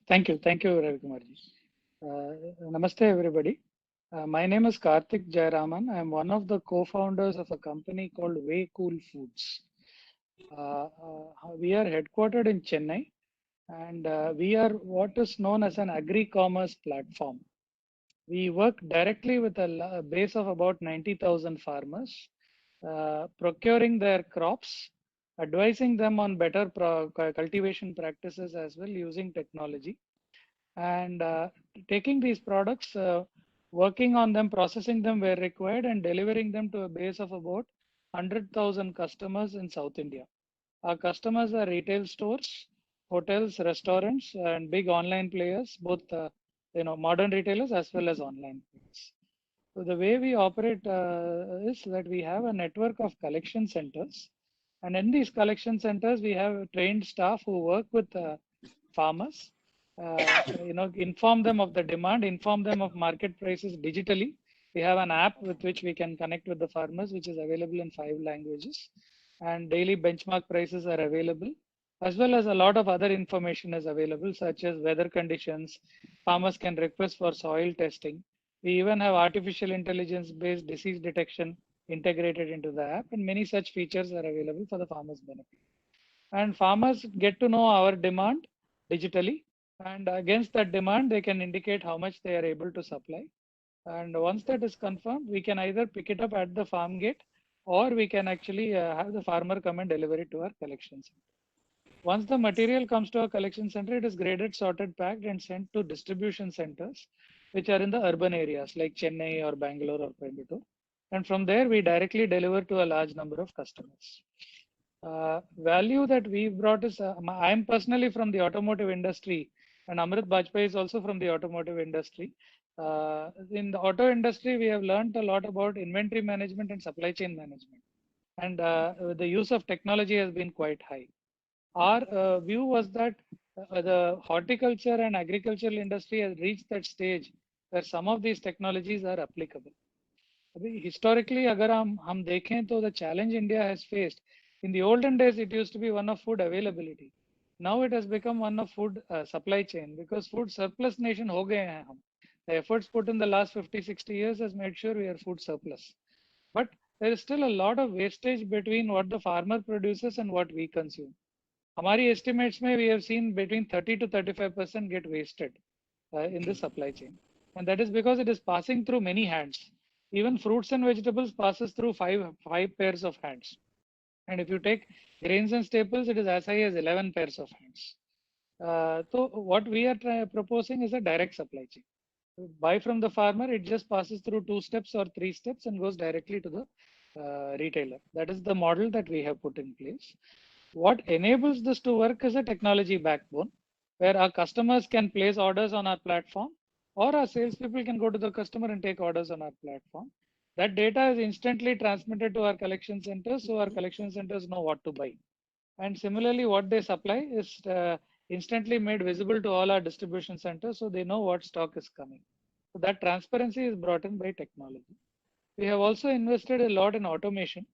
Thank you, Ravi Kumarji. Namaste, everybody. My name is Karthik Jayaraman. I am one of the co-founders of a company called Way Cool Foods. We are headquartered in Chennai, and we are what is known as an agri-commerce platform. We work directly with a base of about 90,000 farmers, procuring their crops, advising them on better cultivation practices as well using technology, and taking these products, working on them, processing them where required, and delivering them to a base of about 100,000 customers in South India. Our customers are retail stores, hotels, restaurants, and big online players, both modern retailers as well as online players. So the way we operate is that we have a network of collection centers, and in these collection centers we have trained staff who work with farmers, inform them of the demand, inform them of market prices digitally. We have an app with which we can connect with the farmers, which is available in 5 languages, and daily benchmark prices are available, as well as a lot of other information is available, such as weather conditions. Farmers can request for soil testing. We even have artificial intelligence based disease detection integrated into the app, and many such features are available for the farmers' benefit. And farmers get to know our demand digitally, and against that demand, they can indicate how much they are able to supply. And once that is confirmed, we can either pick it up at the farm gate, or we can actually have the farmer come and deliver it to our collection center. Once the material comes to our collection center, it is graded, sorted, packed, and sent to distribution centers, which are in the urban areas like Chennai or Bangalore or Coimbatore. And from there, we directly deliver to a large number of customers. Value that we brought is, I'm personally from the automotive industry, and Amrit Bajpai is also from the automotive industry. In the auto industry, we have learned a lot about inventory management and supply chain management. And the use of technology has been quite high. Our view was that the horticulture and agricultural industry has reached that stage where some of these technologies are applicable. Historically, अगर हम देखें तो the challenge India has faced in the olden days, it used to be one of food availability. Now it has become one of food supply chain, because food surplus nation हो गए हैं हम. The efforts put in the last 50, 60 years has made sure we are food surplus. But there is still a lot of wastage between what the farmer produces and what we consume. हमारी estimates में we have seen between 30 to 35% get wasted in the supply chain. And that is because it is passing through many hands. Even fruits and vegetables passes through five pairs of hands. And if you take grains and staples, it is as high as 11 pairs of hands. So what we are proposing is a direct supply chain. Buy from the farmer, it just passes through 2 steps or 3 steps and goes directly to the retailer. That is the model that we have put in place. What enables this to work is a technology backbone, where our customers can place orders on our platform, or our salespeople can go to the customer and take orders on our platform. That data is instantly transmitted to our collection centers, so our collection centers know what to buy. And similarly, what they supply is instantly made visible to all our distribution centers, so they know what stock is coming. So that transparency is brought in by technology. We have also invested a lot in automation.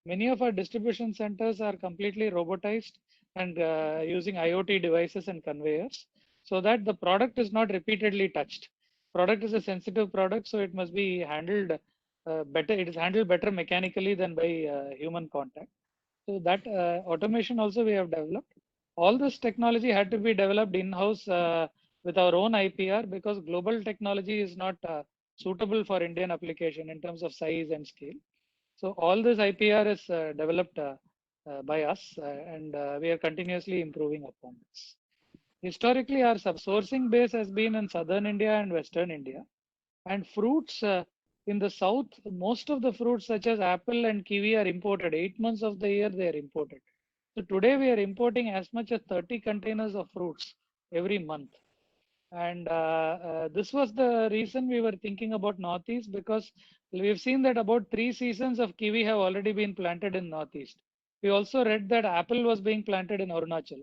Many of our distribution centers are completely robotized and using IoT devices and conveyors, so that the product is not repeatedly touched. Product is a sensitive product, so it must be handled better. It is handled better mechanically than by human contact. So that automation also we have developed. All this technology had to be developed in-house with our own IPR, because global technology is not suitable for Indian application in terms of size and scale. So all this IPR is developed by us, and we are continuously improving upon this. Historically, our sourcing base has been in southern India and western India, and fruits in the south, most of the fruits such as apple and kiwi are imported. 8 months of the year they are imported. So today we are importing as much as 30 containers of fruits every month. And this was the reason we were thinking about Northeast, because we've seen that about 3 seasons of kiwi have already been planted in Northeast. We also read that apple was being planted in Arunachal.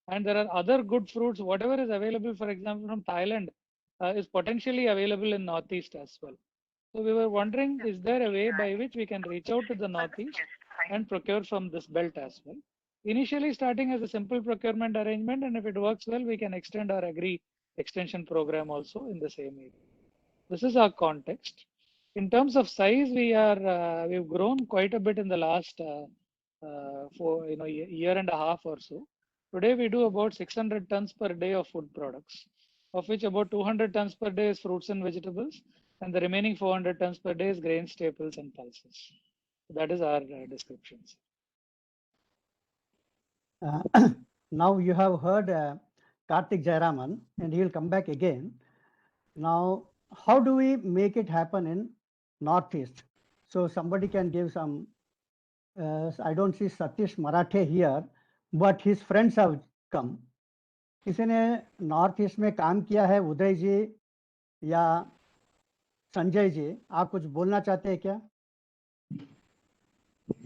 And there are other good fruits, whatever is available, for example, from Thailand, is potentially available in Northeast as well. So we were wondering, is there a way by which we can reach out to the Northeast and procure from this belt as well? Initially starting as a simple procurement arrangement, and if it works well, we can extend our agri extension program also in the same area. This is our context. In terms of size, we've grown quite a bit in the last year and a half or so. Today we do about 600 tons per day of food products, of which about 200 tons per day is fruits and vegetables, and the remaining 400 tons per day is grain staples and pulses. That is our descriptions. Now you have heard Karthik Jayaraman, and he will come back again. Now, how do we make it happen in Northeast? So somebody can give some. I don't see Satish Marathe here, but his friends have come. किसी ने north east में काम किया है, उदय जी या संजय जी, आप कुछ बोलना चाहते हैं क्या?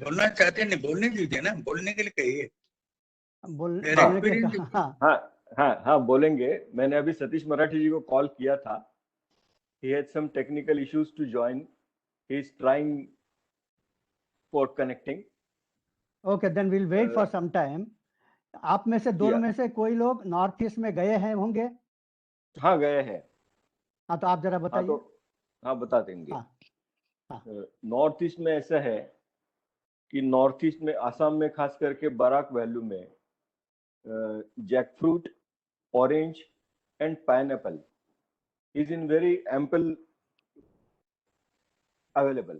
बोलना चाहते हैं, नहीं बोलने दीजिए ना, बोलने के लिए कहिए। हाँ बोलेंगे। मैंने अभी सतीश मराठी जी को कॉल किया था। He had some technical issues to join. He is trying for connecting. Okay, then we'll wait for some time. आप में से दोनों में से कोई लोग नॉर्थ ईस्ट में गए हैं होंगे? हाँ गए हैं। हाँ तो आप जरा बताइए। हाँ बता देंगे। नॉर्थ ईस्ट में ऐसा है कि नॉर्थ ईस्ट में असम में खास करके बराक वैल्यू में jackfruit, orange and pineapple is in very ample available,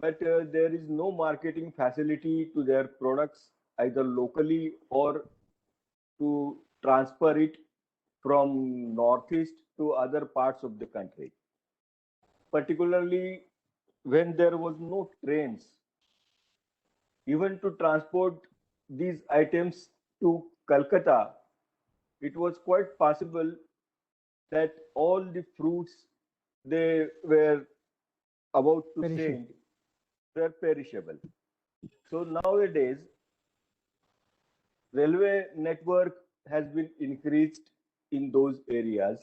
but there is no marketing facility to their products either locally or to transfer it from northeast to other parts of the country, particularly when there was no trains even to transport these items to Calcutta. It was quite possible that all the fruits they were about to send were perishable. So nowadays, railway network has been increased in those areas,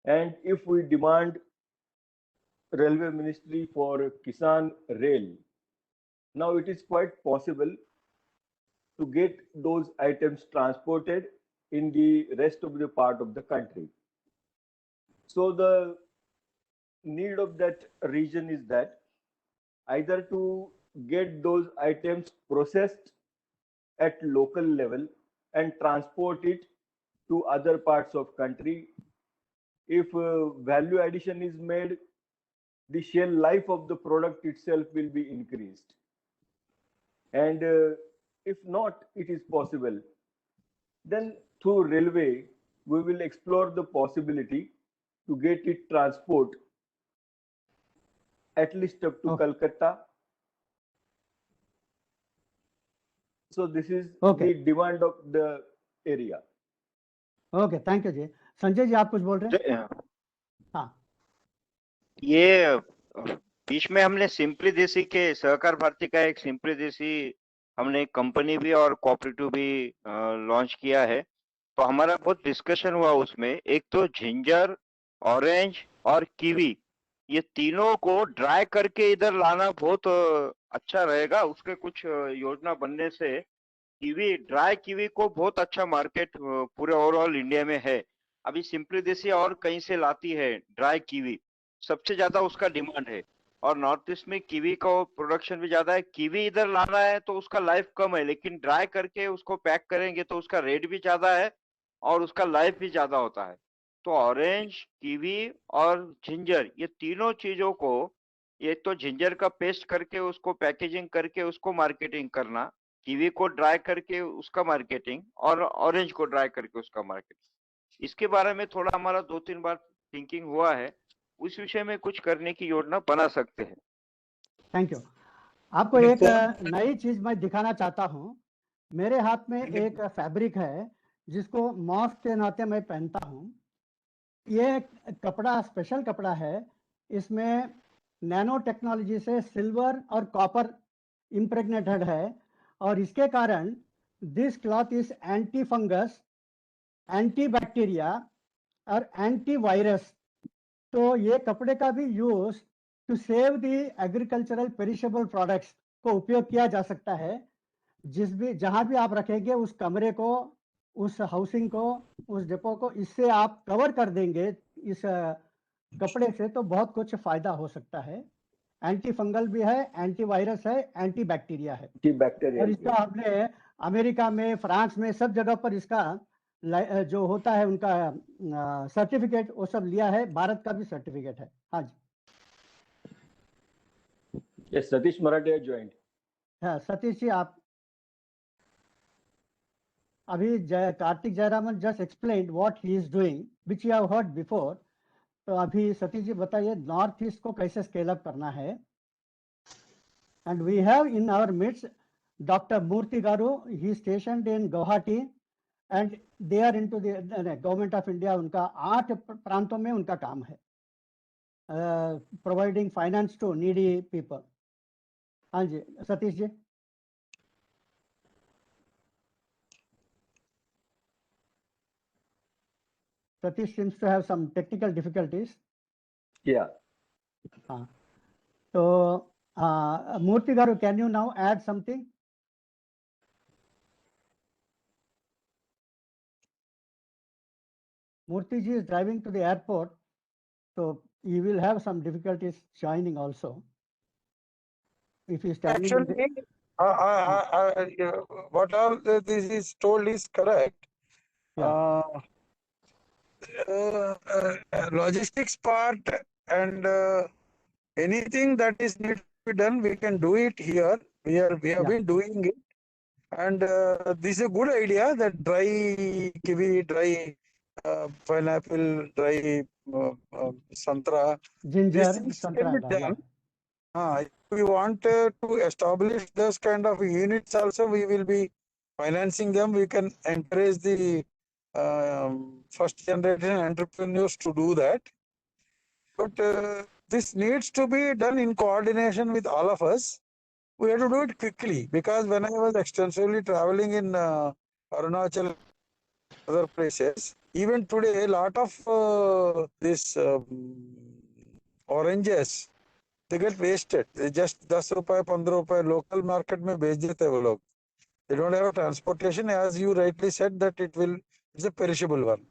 and if we demand railway ministry for Kisan Rail, now it is quite possible to get those items transported in the rest of the part of the country. So the need of that region is that either to get those items processed at local level and transport it to other parts of country. If value addition is made, the shelf life of the product itself will be increased. And if not, it is possible, then through railway, we will explore the possibility to get it transport at least up to Calcutta. So this is the demand of the area. Okay, thank you जी। संजय जी आप कुछ बोल रहे हैं? हाँ। ये बीच में हमने simply देसी के सहकार भारती का एक सिंपली देसी हमने एक कंपनी भी और कोऑपरेटिव भी लॉन्च किया है, तो हमारा बहुत डिस्कशन हुआ उसमें। एक तो जिंजर, ऑरेंज और कीवी, ये तीनों को ड्राई करके इधर लाना बहुत अच्छा रहेगा। उसके कुछ योजना बनने से कीवी, ड्राई कीवी को बहुत अच्छा मार्केट पूरे ओवरऑल इंडिया में है। अभी सिंपली देसी और कहीं से लाती है ड्राई कीवी, सबसे ज्यादा उसका डिमांड है, और नॉर्थ ईस्ट में कीवी का प्रोडक्शन भी ज्यादा है। कीवी इधर लाना है तो उसका लाइफ कम है, लेकिन ड्राई करके उसको पैक करेंगे तो उसका रेट भी ज्यादा है और उसका लाइफ भी ज्यादा होता है। तो ऑरेंज, कीवी और जिंजर, ये तीनों चीजों को, ये तो जिंजर का पेस्ट करके उसको पैकेजिंग करके उसको मार्केटिंग करना, कीवी को ड्राई करके उसका मार्केटिंग, और ऑरेंज को ड्राई करके उसका मार्केटिंग, इसके बारे में थोड़ा हमारा 2-3 बार थिंकिंग हुआ है। उस विषय में कुछ करने की योजना बना सकते हैं। Thank you. आपको एक नई चीज मैं दिखाना चाहता हूँ। मेरे हाथ में एक फैब्रिक है जिसको मास्क के नाते मैं पहनता हूँ। ये कपड़ा स्पेशल कपड़ा है, इसमें नैनो टेक्नोलॉजी से सिल्वर और कॉपर इम्प्रेग्नेटेड है, और इसके कारण this cloth is anti fungus, anti bacteria और एंटी वायरस। तो ये कपड़े का भी use to save the agricultural perishable products को उपयोग किया जा सकता है। जहां भी आप रखेंगे उस कमरे को उस हाउसिंग को, उस डिपो को इससे आप कवर कर देंगे इस कपड़े से, तो बहुत कुछ फायदा हो सकता है। एंटी फंगल भी है, एंटी वायरस है, एंटी बैक्टीरिया है। और एंटीबैक्टीरियल इसका हमने अमेरिका में, फ्रांस में, सब जगह पर इसका जो होता है उनका सर्टिफिकेट, वो सब लिया है। भारत का भी सर्टिफिकेट है। हाँ जी, Yes, Satish Marathi has joined. हाँ सतीश जी, आप अभी Kartik Jayaraman just explained what he is doing, which you have heard before. तो अभी सतीश जी बताइए नॉर्थ ईस्ट को कैसे स्केल अप करना है। And we have in our midst doctor Murthy garu, he stationed in Guwahati and they are into the government of India. उनका 8 प्रांतों में उनका काम है, providing finance to needy people. हाँ जी Satish ji. Satish seems to have some technical difficulties. Yeah. So, Murthy Garu, can you now add something? Murthy ji is driving to the airport, so he will have some difficulties joining also. If he is standing in the- Actually, what all this is told is correct. Yeah. Logistics part and anything that is need to be done, we can do it here. We have been doing it, and this is a good idea that dry kiwi, dry pineapple, dry santra. Ginger, These things santra, can be and all, done. If we want to establish those kind of units also, we will be financing them. We can encourage the first generation entrepreneurs to do that. But this needs to be done in coordination with all of us. We have to do it quickly, because when I was extensively traveling in Arunachal, other places, even today, a lot of this oranges, they get wasted. They just 10 रुपए 15 रुपए local market में बेच देते हैं वो लोग. They don't have a transportation, as you rightly said that it's a perishable one.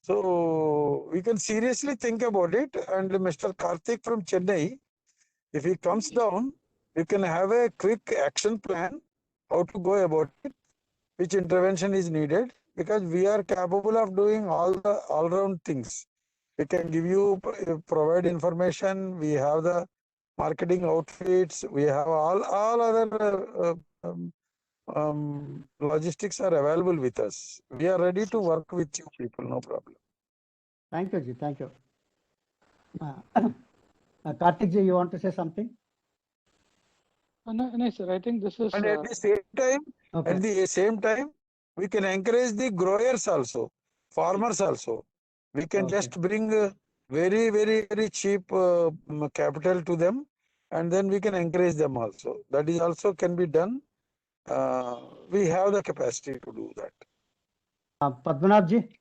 So we can seriously think about it, and Mr. Karthik from Chennai, if he comes down, we can have a quick action plan how to go about it, which intervention is needed, because we are capable of doing all round things. We can give you, provide information, we have the marketing outfits, we have all other logistics are available with us. We are ready to work with you people, no problem. Thank you, ji. Thank you. Karthik ji, you want to say something? No, sir. I think this is. And at the same time, we can encourage the growers also, farmers also. We can just bring very, very, very cheap capital to them, and then we can encourage them also. That is also can be done. We have the capacity to do that. Padmanabh ji,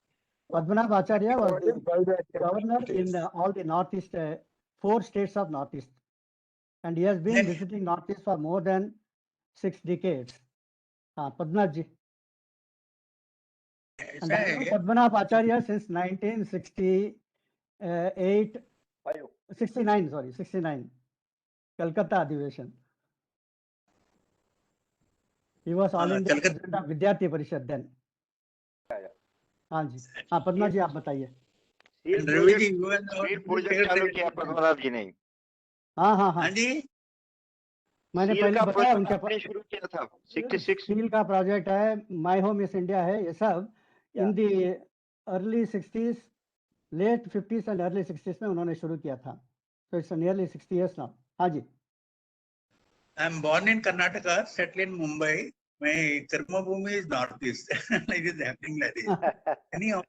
Padmanabh Acharya was the governor in all the Northeast, 4 states of Northeast. And he has been visiting Northeast for more than 6 decades. Padmanabh ji. And I know Padmanabh Acharya since 1969, Calcutta Adhivesan. He was all India president of Vidyarthi Parishad then. हाँ जी, हाँ पद्मा जी आप बताइए। चालू किया पद्मनाभ जी ने। हाँ जी, मैंने पहले बताया उनके पास शुरू किया था। 66 स्टील का प्रोजेक्ट है, माय होम इज इंडिया है, ये सब in the early 60s, late 50s and early 60s में उन्होंने शुरू किया था। So it's nearly 60 years now. हाँ जी। I am born in Karnataka, settled in Mumbai. My karma bhumi is northeast. It is happening like this. Anyhow,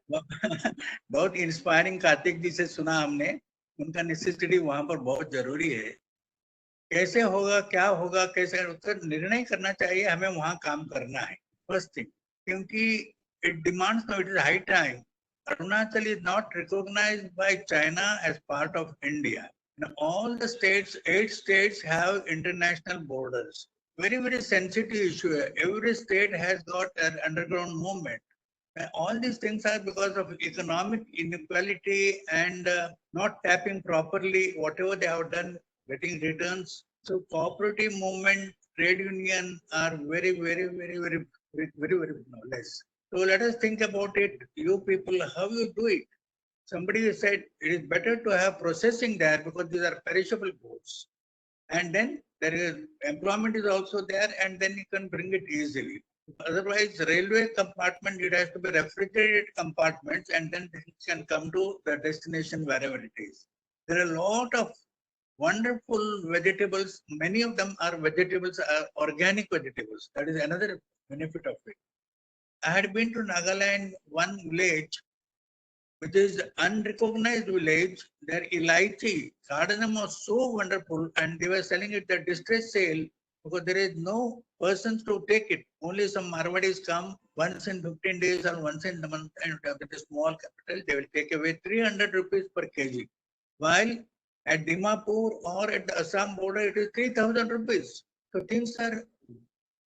बहुत inspiring Kartik जी से सुना हमने, उनका नेसेसिटी वहां पर बहुत जरूरी है। कैसे होगा, क्या होगा, कैसे निर्णय करना चाहिए, हमें वहां काम करना है फर्स्ट थिंग, क्योंकि it demands now, it is high time. Arunachal is not recognized by China as part of India. Now, all the states, 8 states have international borders. very, very sensitive issue. Every state has got an underground movement. And all these things are because of economic inequality and not tapping properly whatever they have done, getting returns. So cooperative movement, trade union are very less. So let us think about it. You people, how you do it? Somebody said it is better to have processing there because these are perishable goods. And then there is employment is also there, and then you can bring it easily. Otherwise, railway compartment, it has to be refrigerated compartments, and then things can come to the destination wherever it is. There are a lot of wonderful vegetables. Many of them are vegetables, are organic vegetables. That is another benefit of it. I had been to Nagaland, one village, which is unrecognized village. Their elaichi cardamom was so wonderful, and they were selling it at distress sale because there is no persons to take it. Only some Marwadis come once in 15 days or once in a month, and with a small capital, they will take away 300 rupees per kg. While at Dimapur or at the Assam border, it is 3,000 rupees. So things are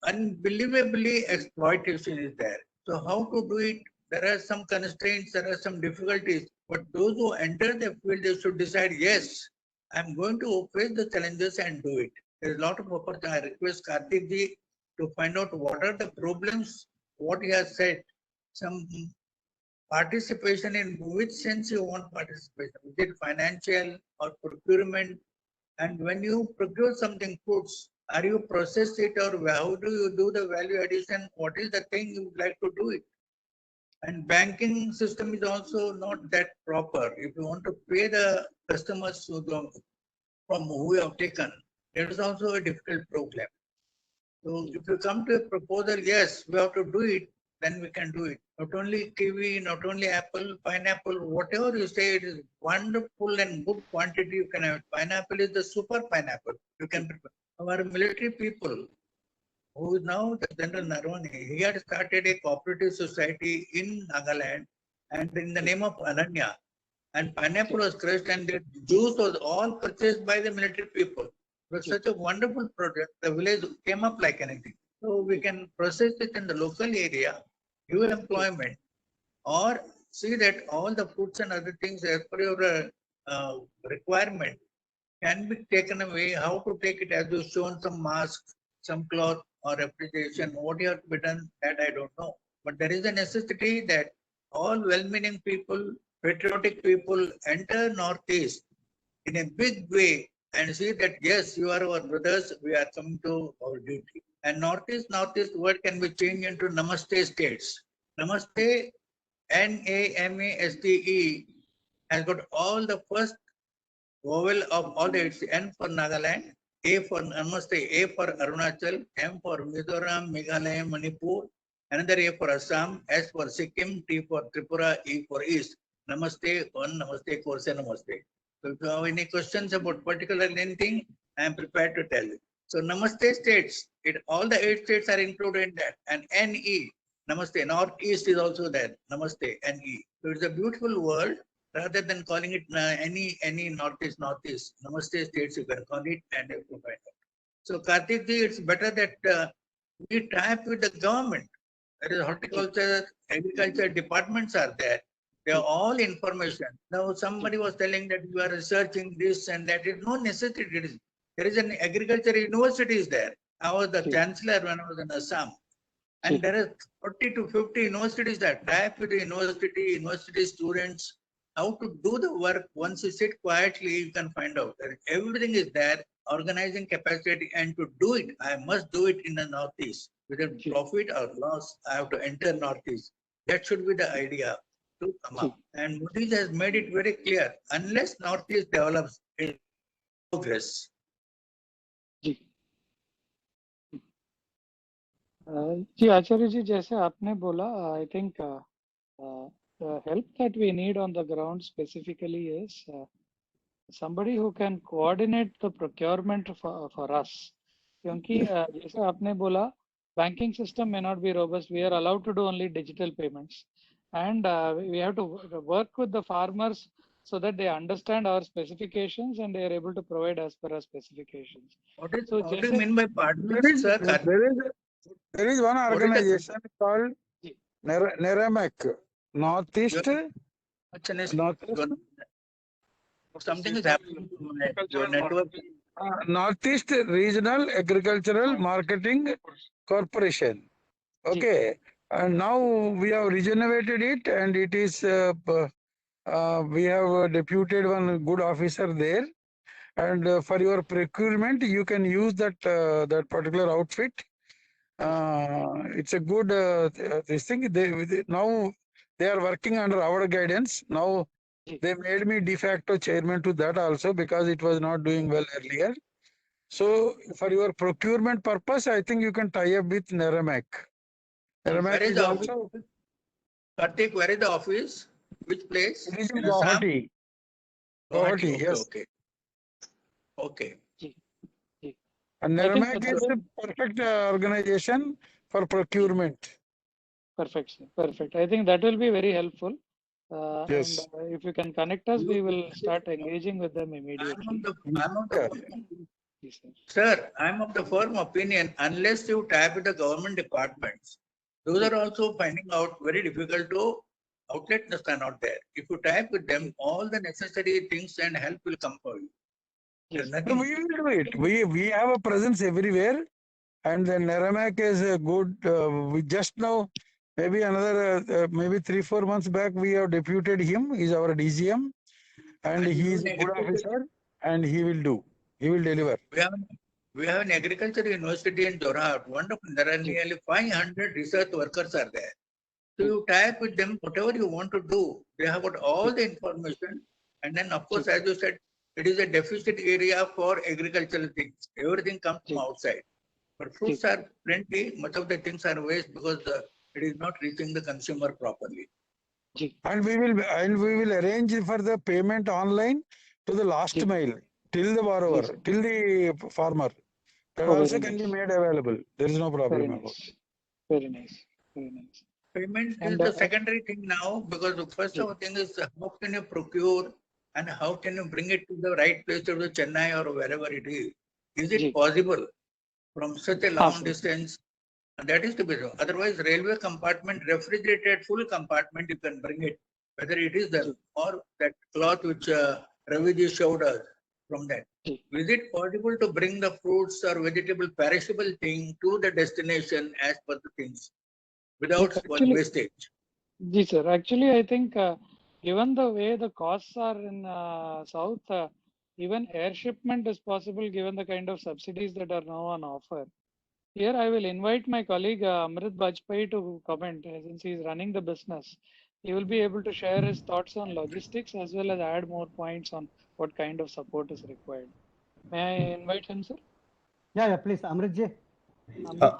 unbelievably exploitation is there. So how to do it? There are some constraints, there are some difficulties, but those who enter the field, they should decide, yes, I'm going to face the challenges and do it. There is a lot of opportunity. I request Karthik ji to find out what are the problems, what he has said, some participation in which sense you want participation. Is it financial or procurement? And when you procure something foods, are you process it or how do you do the value addition? What is the thing you would like to do it? And banking system is also not that proper. If you want to pay the customers from who you have taken, that is also a difficult problem. So if you come to a proposal, yes, we have to do it, then we can do it. Not only kiwi, not only apple, pineapple, whatever you say, it is wonderful and good quantity you can have. Pineapple is the super pineapple. You can prepare. Our military people, who is now the General Narwani, he had started a cooperative society in Nagaland and in the name of Ananya. And pineapple was crushed and the juice was all purchased by the military people. It was such a wonderful product. The village came up like anything. So we can process it in the local area, give employment, or see that all the fruits and other things as per your requirement can be taken away. How to take it, as you shown some masks, some cloth or refrigeration, what you have to be done, that I don't know. But there is a necessity that all well-meaning people, patriotic people enter Northeast in a big way and see that yes, you are our brothers, we are coming to our duty. And Northeast word can be changed into Namaste states. Namaste, Namaste, has got all the first vowel of all the it's N for Nagaland, A for Namaste, A for Arunachal, M for Mizoram, Meghalaya, Manipur, another A for Assam, S for Sikkim, T for Tripura, E for East. Namaste, one Namaste, course Namaste. So if you have any questions about particular anything, I am prepared to tell you. So Namaste states, all the 8 states are included in that, and NE, Namaste, Northeast is also there, Namaste, NE. So it's a beautiful word. Rather than calling it any Northeast, Namaste states, you can call it and you can find out. So Karthik ji, it's better that we tie up with the government. There is horticulture, agriculture departments are there. They are all information. Now somebody was telling that you are researching this and that. It's no necessity. There is an agriculture university is there. I was the chancellor when I was in Assam. And there are 40 to 50 universities that tie up with the university students, how to do the work. Once you sit quietly, you can find out that everything is there, organizing capacity, and to do it, I must do it in the Northeast. Whether profit or loss, I have to enter Northeast. That should be the idea to come up. And Modi has made it very clear, unless Northeast develops, it progress. जी आचार्य जी, जैसे आपने बोला, I think the help that we need on the ground specifically is somebody who can coordinate the procurement for us. क्योंकि जैसे आपने बोला, banking system may not be robust. We are allowed to do only digital payments, and we have to work with the farmers so that they understand our specifications and they are able to provide as per our specifications. What do So you mean by partners, sir? There is one What is the- organization called Ji. Neramac, Northeast. Northeast. Something is happening to your network. Northeast Regional Agricultural Marketing Corporation. Okay, and now we have regenerated it, and it is we have deputed one good officer there, and for your procurement you can use that particular outfit. It's a good this thing. Now they are working under our guidance. Now they made me de facto chairman to that also, because it was not doing well earlier. So for your procurement purpose, I think you can tie up with Neramac. Neramac Where is is the also office? Karthik, where is the office? Which place? it is in In Assam? Guwahati. Guwahati, Guwahati, okay, yes. okay. Okay. And I think Neramac that is is- a perfect organization for procurement. Perfect, sir. Perfect. I think that will be very helpful. Yes. And if you can connect us, we will start engaging with them I'm immediately. of the Yes, sir. Sir, I'm of the firm opinion, unless you tap with the government departments, those are also finding out very difficult to outlets are not there. If you tap with them, all the necessary things and help will come for you. There's Yes. No, nothing. we will do it. We have a presence everywhere, and then Neramac is a good. We just now, maybe another maybe 3-4 months back, we have deputed him. He's our DGM, and And he is you a know, good officer, and he will do. He will deliver. We have an agriculture university in Jorhat. Wonderful. There are nearly 500 research workers are there. So you tap with them, whatever you want to do, they have got all the information. And then, of course, as you said, it is a deficit area for agricultural things. Everything comes from outside. But fruits are plenty. Much of the things are waste because it is not reaching the consumer properly. And we will arrange for the payment online to the last mile, till the borrower, till the farmer. That Oh, also very can be nice. made available. There is no Very problem about nice. Very nice. Very nice. Payment is And, the secondary thing now, because the first thing is how can you procure and how can you bring it to the right place, to the Chennai or wherever it is. Is it possible from such a long distance? And that is to be so. Otherwise, railway compartment, refrigerated full compartment, you can bring it, whether it is the or that cloth which Raviji showed us from that. Is it possible to bring the fruits or vegetable perishable thing to the destination as per the things without wastage? Yes, sir. Actually, I think given the way the costs are in South, even air shipment is possible given the kind of subsidies that are now on offer. Here, I will invite my colleague Amrit Bajpai to comment, since he is running the business. He will be able to share his thoughts on logistics as well as add more points on what kind of support is required. May I invite him, sir? Yeah, please, Amrit ji.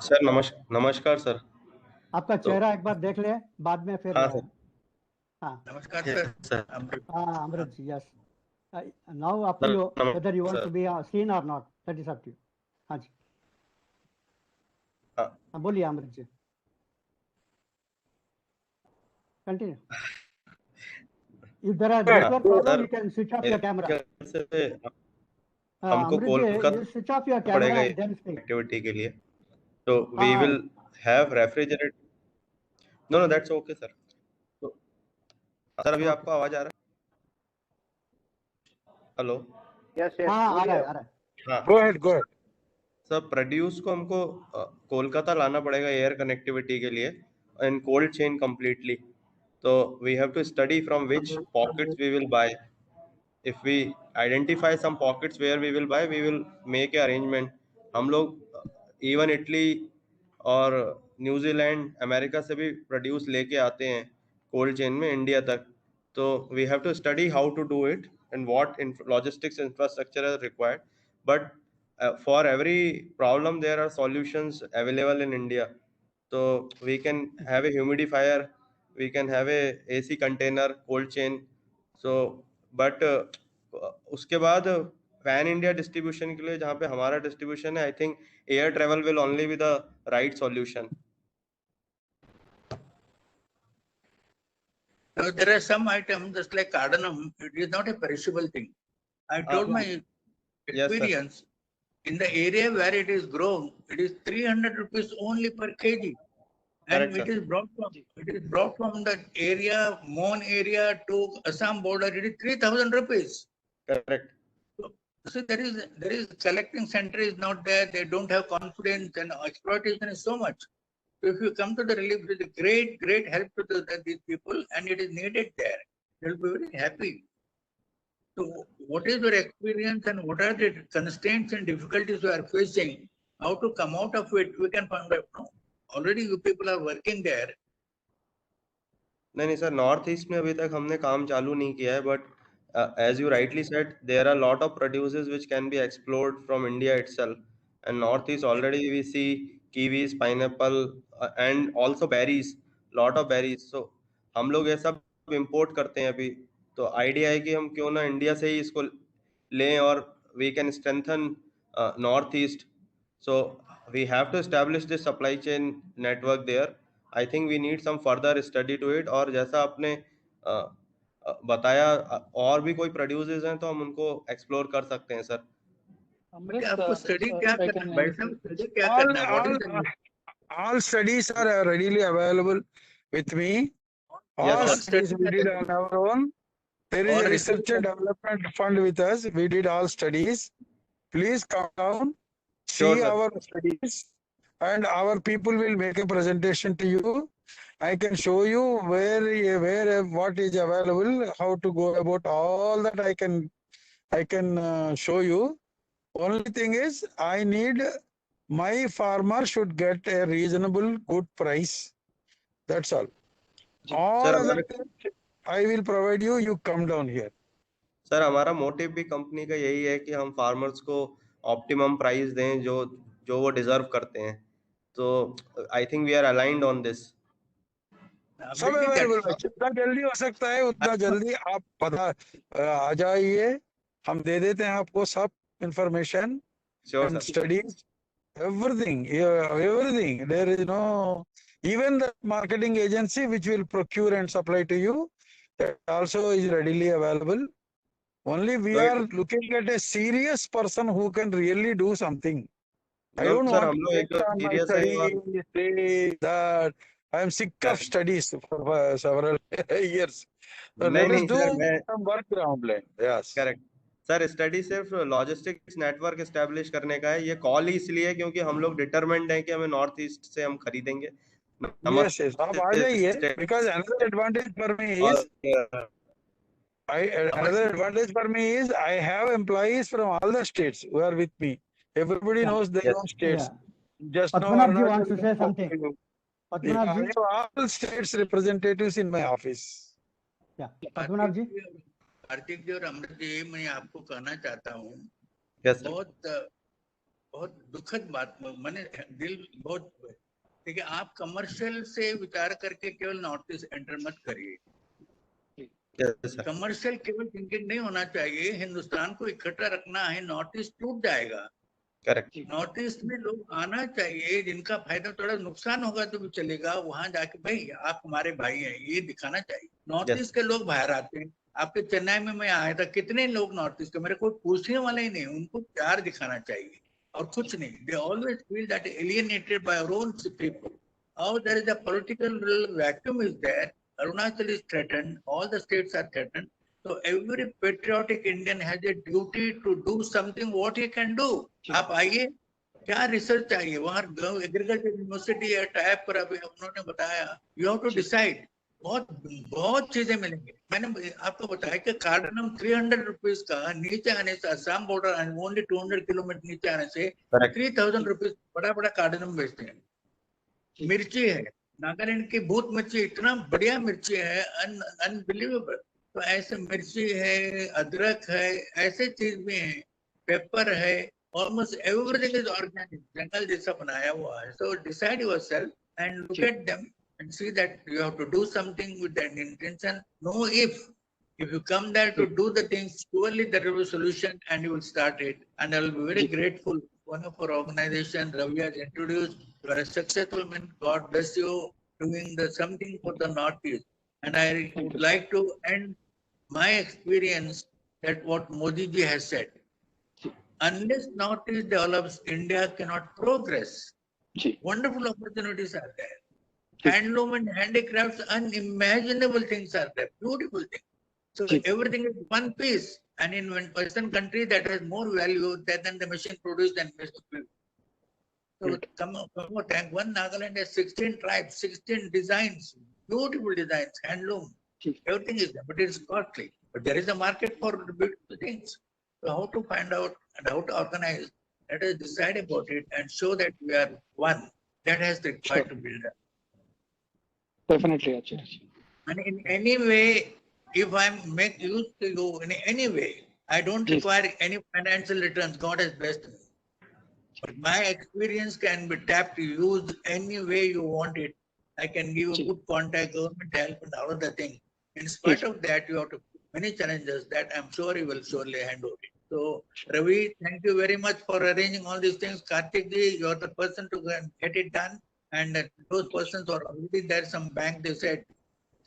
Sir नमस्कार sir. आपका चेहरा एक बार देख ले, बाद में फिर. हाँ सर. हाँ. नमस्कार सर. हाँ, Amrit ji, yes. Now up to you whether you want to be seen or not. That is up to you. हाँ जी. हाँ, बोलिए अमृत जी. Continue. If there are network problem, you can switch off your camera. हमको Kolkata switch off your camera and then speak. Activity के लिए. So we will have refrigerated. No, that's okay, sir. So, sir अभी आपको आवाज आ रहा है? Hello. Yes, yes. हाँ, आ रहा है. हाँ. Go ahead. सर प्रोड्यूस को हमको कोलकाता लाना पड़ेगा एयर कनेक्टिविटी के लिए इन कोल्ड चेन कंप्लीटली. तो we have to study from which pockets we will buy. If we identify some pockets where we will buy, we will make a arrangement. हम लोग even Italy और New Zealand America से भी produce लेके आते हैं cold chain में India तक. तो we have to study how to do it and what logistics infrastructure is required. But for every problem there are solutions available in India. So we can have a humidifier, we can have a AC container, cold chain. So but उसके बाद pan India distribution के लिए जहाँ पे हमारा distribution है, I think air travel will only be the right solution. Now, there are some items just like cardamom. It is not a perishable thing. I told my Yes, sir. experience. In the area where it is grown, it is 300 rupees only per kg. And Correct, it sir. is brought from the area, Mon area to Assam border, it is 3,000 rupees. Correct. So there is collecting center is not there. They don't have confidence, and exploitation is so much. So if you come to the relief, it is a great help to these people, and it is needed there. They'll be very happy. So what is your experience, and what are the constraints and difficulties you are facing? How to come out of it? We can find out. No? Already you people are working there. नहीं sir, north east में अभी तक हमने काम चालू नहीं किया है, but as you rightly said, there are a lot of produces which can be explored from India itself. And northeast already we see kiwis, pineapple, and also berries, lot of berries. So हम लोग ये सब import करते हैं अभी. तो idea है कि हम क्यों ना इंडिया से ही इसको लें और we can strengthen northeast. So we have to establish this supply chain network there. I think we need some further study to it. और जैसा आपने बताया, और भी कोई प्रोड्यूसर्स हैं तो हम उनको एक्सप्लोर कर सकते हैं सर. Amrit, आपको स्टडी क्या if I करना can है? भाई साहब, स्टडी क्या करना है? What is the All studies are readily available with me. Yes, All sir. studies we did on our own. There is All a research and development fund with us. We did all studies. Please come down, Sure, see sir. our studies, and our people will make a presentation to you. I can show you where what is available, how to go about all that. I can show you. Only thing is, I need my farmer should get a reasonable good price. That's all. All Sir, other things I will provide you. You come down here. Sir हमारा motive भी company का यही है कि हम farmers को optimum price दें जो जो वो डिजर्व करते हैं. तो I think we are aligned on this. सब अवेलेबल है. जितना जल्दी हो सकता है उतना जल्दी आप पता आ जाइए. हम दे देते हैं आपको सब information sure and sir. studies, everything. There is no, even the marketing agency which will procure and supply to you, that also is readily available. Only we are looking at a serious person who can really do something. I don't sir want हम लोग to एकदम on my serious हैं और study, say that I am sick of studies for several years. So let us नहीं sir, do मैं some work around it. Yes. Correct sir. Study सिर्फ logistics network establish करने का है. ये कॉल ही इसलिए है क्योंकि हम लोग डिटरमिन्ड हैं कि हमें नॉर्थ ईस्ट से हम खरीदेंगे. Yes, yes. आप आ जाइए, because another advantage for me is another advantage for me is I have employees from all the states who are with me. Everybody Yeah. knows their Yes. own states. Just now, Padmanabh ji Arunachal wants to say spoke something. to you. Padmanabh I ji, have all states representatives in my office. yeah, Padmanabh ji. Kartik जी और अमृत जी, मैं आपको कहना चाहता हूँ, yes sir. बहुत दुखद बात, मैंने दिल बहुत, देखिए आप कमर्शियल से विचार करके केवल नॉर्थ ईस्ट एंटर मत करिए. Yes sir. कमर्शियल केवल थिंकिंग नहीं होना चाहिए. हिंदुस्तान को इकट्ठा रखना है. नॉर्थ ईस्ट टूट जाएगा. करेक्ट. नॉर्थ ईस्ट में लोग आना चाहिए, जिनका फायदा, थोड़ा नुकसान होगा तो भी चलेगा. वहां जाके भाई आप हमारे भाई हैं, ये दिखाना चाहिए. North Yes. ईस्ट के लोग बाहर आते हैं. आपके चेन्नई में मैं आया था, कितने लोग नॉर्थ ईस्ट के, मेरे को पूछने वाले ही नहीं. उनको प्यार दिखाना चाहिए और कुछ नहीं. They always feel that alienated by our own people. How there is a political vacuum is there. Arunachal is threatened. All the states are threatened. So every patriotic Indian has a duty to do something what he can do. आप आइए, क्या research चाहिए वहाँ. Agriculture university है, type पर अभी उन्होंने बताया. You have to decide. बहुत चीजें मिलेंगी. मैंने आपको बताया कि कार्डनम 300 रुपीज का नीचे आने से, असम बॉर्डर ओनली 200 किलोमीटर नीचे आने से 3000 रुपीज बड़ा बड़ा कार्डनम बेचते हैं. मिर्ची है, नागालैंड की भूत मिर्ची, इतना बढ़िया मिर्ची है, अनबिलीवेबल. तो ऐसे मिर्ची है, अदरक है, ऐसे चीज भी है, पेपर है. ऑलमोस्ट एवरीथिंग इज ऑर्गेनिक, जंगल जैसा बनाया हुआ है. So decide yourself and look at them and see that you have to do something with that intention. No if. If you come there to do the things, surely there will be a solution and you will start it. And I will be very grateful. One of our organization, Ravi has introduced. You are a successful man. God bless you doing something for the Northeast. And I Thank would you, like to end my experience that what Modi ji has said. Unless Northeast develops, India cannot progress. Ji. Wonderful opportunities are there. Ji. Handloom and handicrafts, unimaginable things are there, beautiful things. So Ji. everything is one piece. And in one Western country that has more value than the machine produced and machine produced. So Right. come on, thank one Nagaland has 16 tribes, 16 designs, beautiful designs, handloom. Ji. Everything is there, but it's costly. But there is a market for the beautiful things. So how to find out and how to organize, let us decide about it and show that we are one. That has required Sure. to build up. Definitely, Acharya ji. And in any way, if I'm make use to you in any way, I don't Yes. require any financial returns. God has blessed me. But my experience can be tapped to use any way you want it. I can give you Ji. good contact, government help, and all of the things. In spite Yes. of that, you have to many challenges that I'm sure you will surely handle it. So, Ravi, thank you very much for arranging all these things. Kartik ji, you're the person to go and get it done. And those persons are already there. Some bank, they said,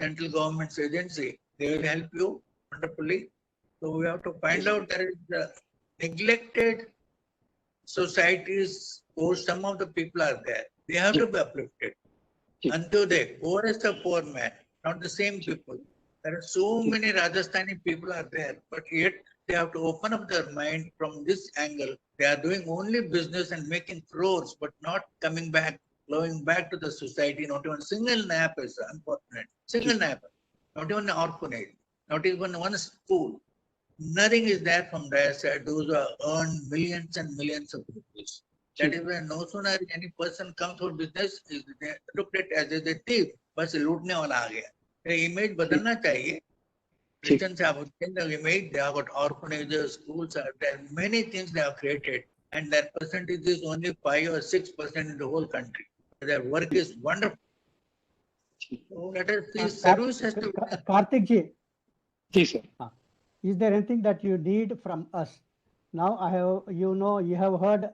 central government's agency, they will help you wonderfully. So we have to find out there is the neglected societies where some of the people are there. They have to be uplifted. Ji. Until they, poor is the poor man, not the same people. There are so many Rajasthani people are there, but yet they have to open up their mind from this angle. They are doing only business and making crores, but not coming back, flowing back to the society. Not even single nap is unfortunate. Single nap, not even an orphanage, not even one school. Nothing is there from their side. Those who have earned millions and millions of rupees. That is when no sooner any person comes for business, is they looked at as a thief. बस लूटने वाला आ गया. The image बदलना चाहिए. Christians have changed the image. They have got orphanages, schools are there. Many things they have created, and their percentage is only 5 or 6% in the whole country. Their work is wonderful. So let us see. Service has to. Kartik ji, Ji, sir. is there anything that you need from us? Now I have, you have heard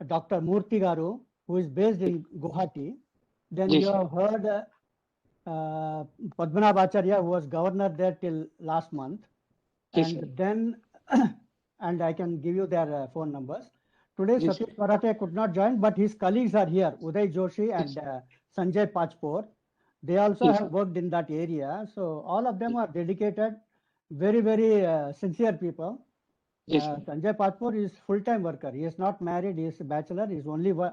Dr. Murthy Garu, who is based in Guwahati. Then Yes, you sir. have heard Padmanabh Acharya, who was governor there till last month. Yes, And sir. then, and I can give you their phone numbers. Today, Yes, sir. Satish Marathe could not join, but his colleagues are here, Uday Joshi and Sanjay Pachpur. They also Yes, have sir. worked in that area. So all of them are dedicated, very, very sincere people. Yes, sir. Sanjay Pachpur is full-time worker. He is not married. He is a bachelor. He is only for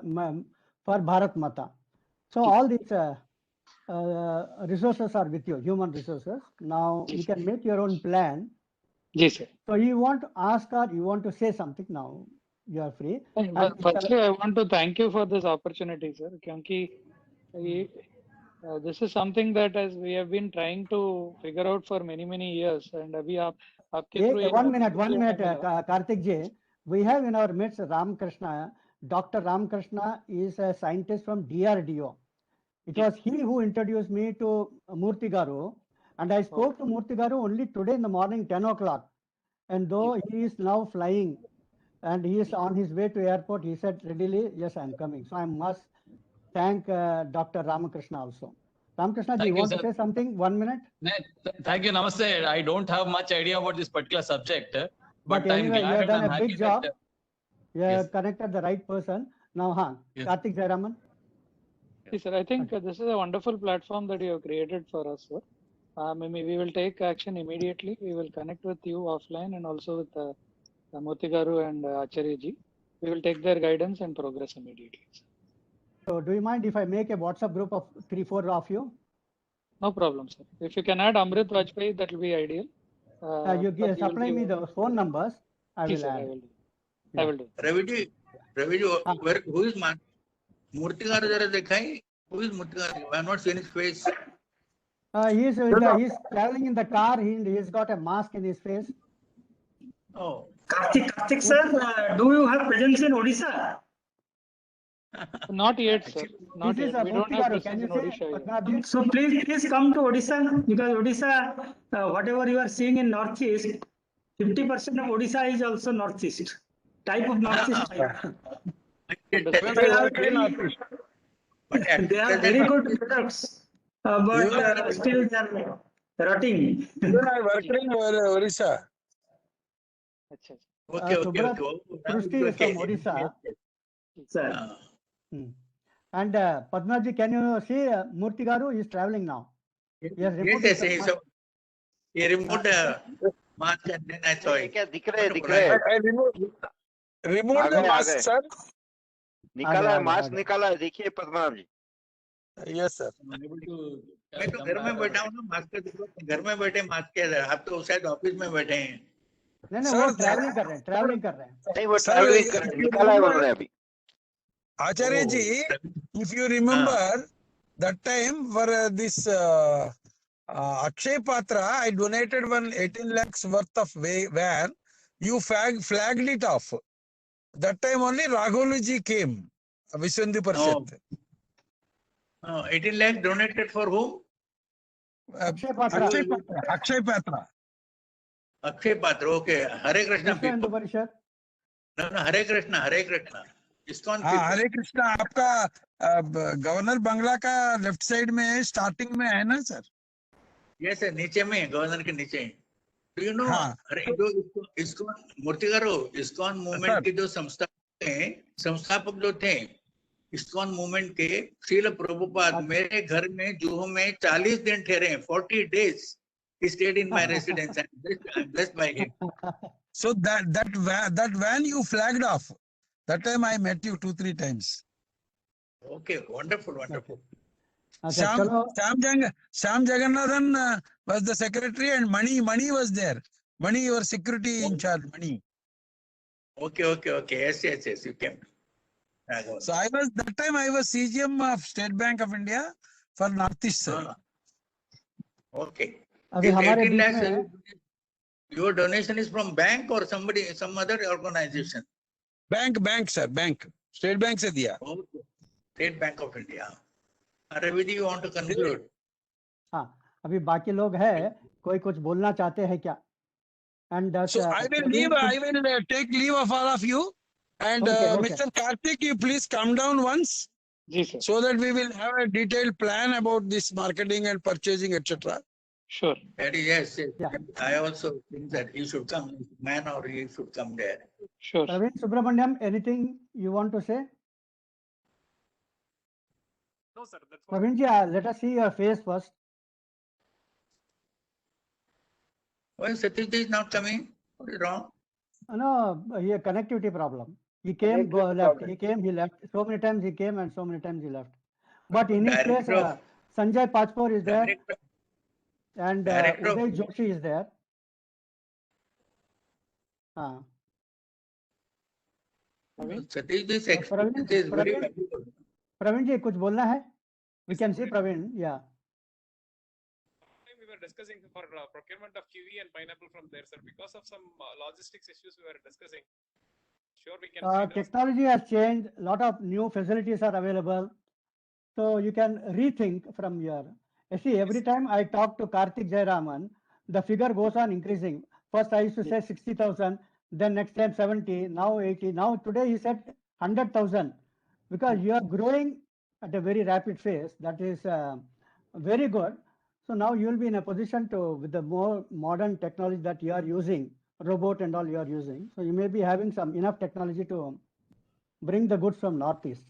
Bharat Mata. So all these resources are with you, human resources. Now Yes, you sir. can make your own plan. Yes, sir. So you want to ask or you want to say something now? You are free. And Firstly, I want to thank you for this opportunity, sir. Kyunki this is something that as we have been trying to figure out for many years, and we have one minute, Kartik ji. We have in our midst Ramakrishna. Dr. Ramakrishna is a scientist from DRDO. It was he who introduced me to Murthy Garu, and I spoke to Murthy Garu only today in the morning, 10 o'clock. And though he is now flying and he is on his way to airport, he said readily, yes, I am coming. So I must thank Dr. Ramakrishna also. Ramakrishna ji, you want to say something? 1 minute? Thank you, Namaste. I don't have much idea about this particular subject, but anyway, I'm you have glad and done I'm a big happy job. that You have connected the right person. Now, Yes. Kartik Jayaraman. Yes, sir. I think this is a wonderful platform that you have created for us, sir. Maybe we will take action immediately. We will connect with you offline and also with Murthy Garu and Acharya ji. We will take their guidance and progress immediately, sir. So do you mind if I make a WhatsApp group of 3-4 of you? No problem, sir. If you can add Amrit Vajpayee, that will be ideal. You supply me the phone numbers. I will sir, add. I will do. I will do. Raviji, who is Murthy Garu jara dekhai? Who is Murthy Garu? I have not seen his face. He's traveling in the car. He's got a mask in his face. Oh. Kartik sir, do you have presence in Odisha? Not yet, sir. Not This is yet. We don't have Murthy Garu. Can presence you in say? Odisha yet. So please come to Odisha, because Odisha, whatever you are seeing in Northeast, 50% of Odisha is also Northeast. Type of Northeast type. They are very good products, but still they are rotting. Even I worked in Orissa. अच्छा, Okay, okay, Subrat okay. Oh, now Prushti it's is from okay. Odisha. Sir. And Padmaji, can you see Murthy Garu is traveling now? He has Yes, removed yes, his yes. So he removed mask and then I saw ये it. क्या दिख रहे Wonderful. हैं? I removed the uh mask, गए। sir. निकाला है, आ mask गए। निकाला है, देखिए पद्मनाभ जी। Yes, sir. मैं तो घर में बैठा हूँ ना, मास्क का जरूरत घर में बैठे मास्क के, आप तो शायद ऑफिस में बैठे हैं। नहीं वो ट्रैवलिंग कर रहे हैं, ट्रैवलिंग कर रहे हैं। नहीं वो Sir, ट्रैवलिंग कर if you निकाला है remember- उन्होंने अभी। Acharya ji, if you remember that time for this Akshay Patra, I donated 18 lakhs worth of van. You flagged it off. That time only Raghulu ji came, Vishwandhu Parishad. 18 lakh donated for whom? Akshay Patra. Akshay Patra. Akshay Patra, okay. Hare Krishna विश्व Hindu people. परिषद। No, Hare Krishna, Hare Krishna. ISKCON हाँ, people. हरे कृष्णा आपका governor बंगला का left side में starting में है ना sir? Yes, sir, नीचे में, गवर्नर के नीचे। Do you know, हाँ। जो ISKCON, मूर्ति गारो, ISKCON मूवमेंट के जो संस्थापक जो थे, ISKCON मूवमेंट के श्रील प्रभुपाद मेरे घर में जुहू में 40 दिन ठहरे, 40 days. He stayed in my residence. I'm blessed by him. So that van you flagged off. That time I met you 2-3 times. Okay, wonderful, wonderful. Sam Jagannathan was the secretary and Mani was there. Mani, your security in charge, Mani. Okay. Yes, you came. So that time I was CGM of State Bank of India for Northeast, sir. Okay. अभी This हमारे 18 बीच lakhs, में your donation is from bank or some other organization? Bank, sir, bank. State Bank से दिया. Okay. State Bank of India. Ravi, you want to conclude? हाँ, अभी बाकी लोग हैं, कोई कुछ बोलना चाहते हैं क्या? And so I will take leave of all of you. And Mr. Karthik, you please come down once. Yes, sir. So that we will have a detailed plan about this marketing and purchasing, etc. Sure. Yes. Yeah. I also think that he should come, man, or he should come there. Sure. Praveen Subramaniam, anything you want to say? No, sir. That's Praveen ji, let us see your face first. Why Satish is not coming? What is wrong? No, he a connectivity problem. He came, go left. He came, he left. So many times he came and so many times he left. But in his place, Sanjay Pachpur is there. And Uday Joshi is there. Satish is experience is very valuable. Praveen ji, कुछ बोलना है? We can see Praveen, yeah. We were discussing for procurement of kiwi and pineapple from there, sir. Because of some logistics issues we were discussing. Sure, we can. Technology has changed. A lot of new facilities are available. So you can rethink from here. You see, every time I talk to Karthik Jayaraman, the figure goes on increasing. First I used to say 60,000, then next time 70, now 80. Now today he said 100,000 because you are growing at a very rapid pace. That is very good. So now you will be in a position to, with the more modern technology that you are using, robot and all you are using. So you may be having some enough technology to bring the goods from Northeast.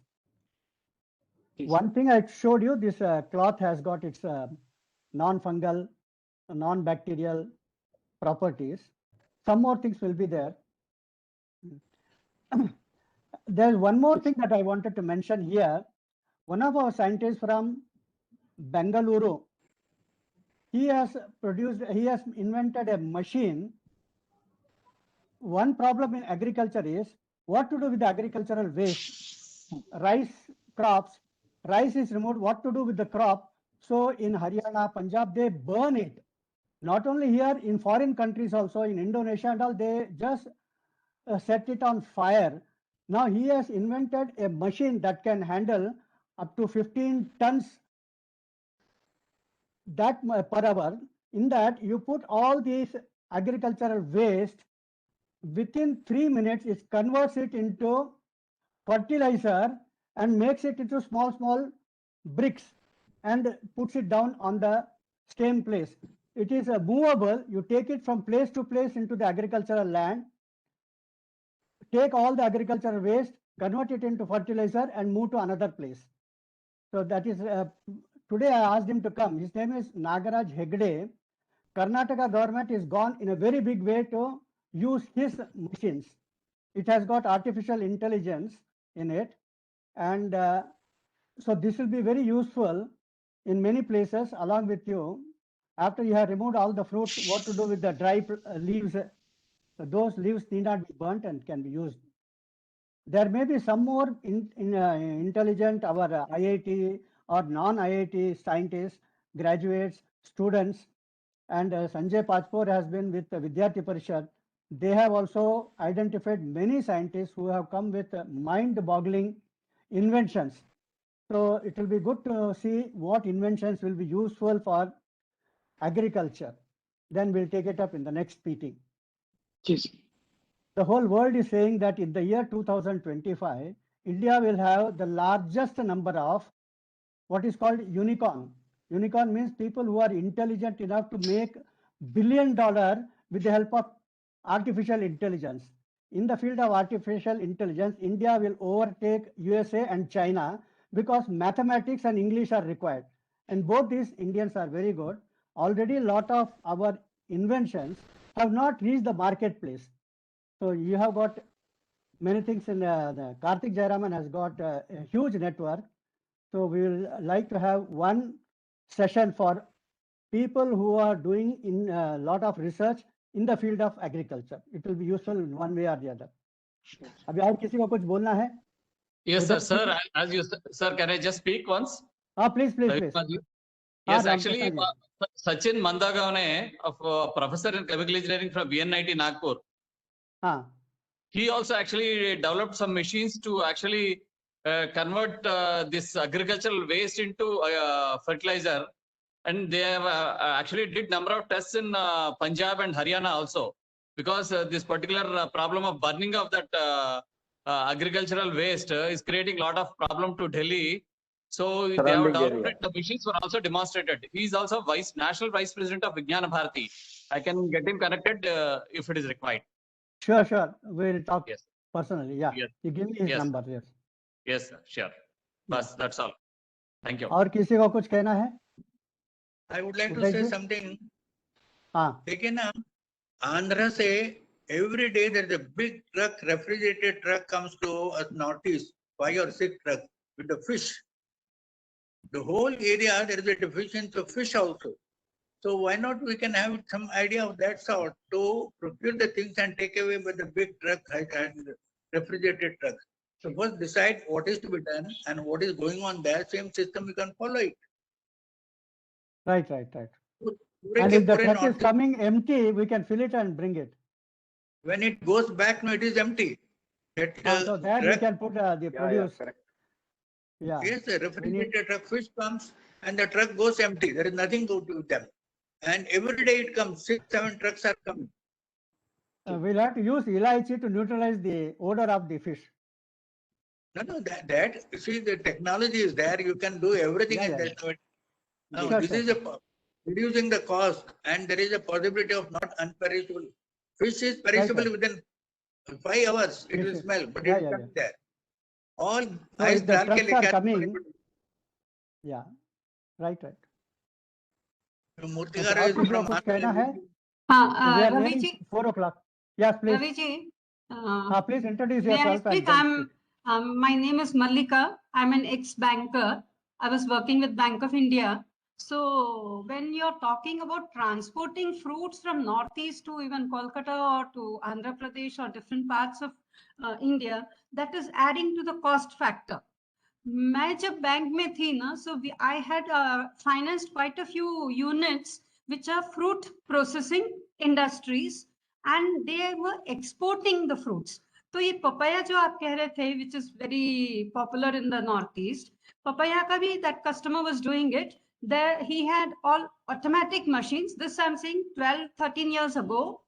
One thing I showed you, this cloth has got its non-fungal, non-bacterial properties. Some more things will be there. There's one more thing that I wanted to mention here. One of our scientists from Bengaluru, he has invented a machine. One problem in agriculture is what to do with the agricultural waste. Rice crops, rice is removed, what to do with the crop? So in Haryana, Punjab, they burn it. Not only here, in foreign countries also, in Indonesia and all, they just set it on fire. Now he has invented a machine that can handle up to 15 tons that per hour. In that, you put all these agricultural waste, within 3 minutes, it converts it into fertilizer and makes it into small bricks and puts it down on the same place. it is movable. You take it from place to place into the agricultural land, take all the agricultural waste, convert it into fertilizer, and move to another place. So that is, today I asked him to come. His name is Nagaraj Hegde. Karnataka government is gone in a very big way to use his machines. It has got artificial intelligence in it. And so this will be very useful in many places along with you. After you have removed all the fruits, what to do with the dry leaves? Those leaves need not be burnt and can be used. There may be some more intelligent, our IIT or non-IIT scientists, graduates, students, and Sanjay Pachpur has been with Vidyarthi Parishad. They have also identified many scientists who have come with mind-boggling inventions. So it will be good to see what inventions will be useful for agriculture. Then we'll take it up in the next meeting. Yes. The whole world is saying that in the year 2025, India will have the largest number of what is called unicorn. Unicorn means people who are intelligent enough to make $1 billion with the help of artificial intelligence. In the field of artificial intelligence, India will overtake USA and China because mathematics and English are required. And both these Indians are very good. Already a lot of our inventions have not reached the marketplace. So you have got many things in the Karthik Jayaraman has got a huge network. So we will like to have one session for people who are doing in a lot of research in the field of agriculture. It will be useful in one way or the other. अभी और किसी को कुछ बोलना है? Yes, sir. As you, sir, can I just speak once? Please. Yes, actually, Sachin Mandagavane, professor in chemical engineering from VNIT Nagpur. He also actually developed some machines to actually convert this agricultural waste into fertilizer, and they have actually did number of tests in Punjab and Haryana also, because this particular problem of burning of that agricultural waste is creating a lot of problem to Delhi. So they have developed, the machines were also demonstrated. He is also national vice president of Vijnana Bharati. I can get him connected if it is required. Sure. We'll talk personally. Yeah. Yes. You give me his number. Yes. Yes, sir. Sure. That's all. Thank you. और किसी को कुछ कहना है? I would like to say something. देखिए ना, Andhra से every day there is a big truck, refrigerated truck comes to us northeast, 5 or 6 trucks with the fish. The whole area there is a deficiency of fish also. So why not we can have some idea of that sort to procure the things and take away with the big truck and refrigerated trucks. So first decide what is to be done and what is going on there. Same system we can follow it. Right. And if the truck is coming empty, we can fill it and bring it. When it goes back, no, it is empty. So there we can put the produce. Yeah. Yes, the refrigerated truck fish comes and the truck goes empty. There is nothing to do with them. And every day it comes, 6-7 trucks are coming. We'll have to use elaichi to neutralize the odor of the fish. No, that see, the technology is there. You can do everything in that. Now, this is reducing the cost, and there is a possibility of not unperishable. Fish is perishable within 5 hours. It will smell, but it is not there. All ice the trucks are coming. Yeah, right. कुछ कहना है? Ravi ji. 4 o'clock. Yes, please. Ravi ji. Please introduce yourself. My name is Mallika. I'm an ex-banker. I was working with Bank of India. So when you're talking about transporting fruits from Northeast to even Kolkata or to Andhra Pradesh or different parts of India, that is adding to the cost factor. मैं जब bank में थी ना, so I had financed quite a few units which are fruit processing industries, and they were exporting the fruits. तो ये papaya जो आप कह रहे थे, which is very popular in the Northeast, papaya का भी that customer was doing it. There he had all automatic machines. This I'm saying 12-13 years ago.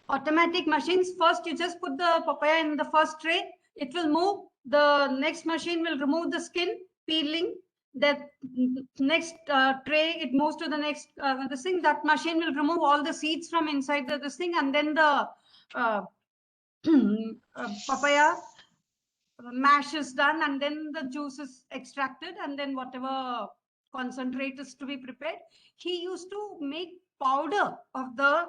Automatic machines. First, you just put the papaya in the first tray. It will move. The next machine will remove the skin, peeling. that next tray, it moves to the next this thing. That machine will remove all the seeds from inside this thing, and then the papaya mash is done, and then the juice is extracted, and then whatever concentrate is to be prepared. He used to make powder of the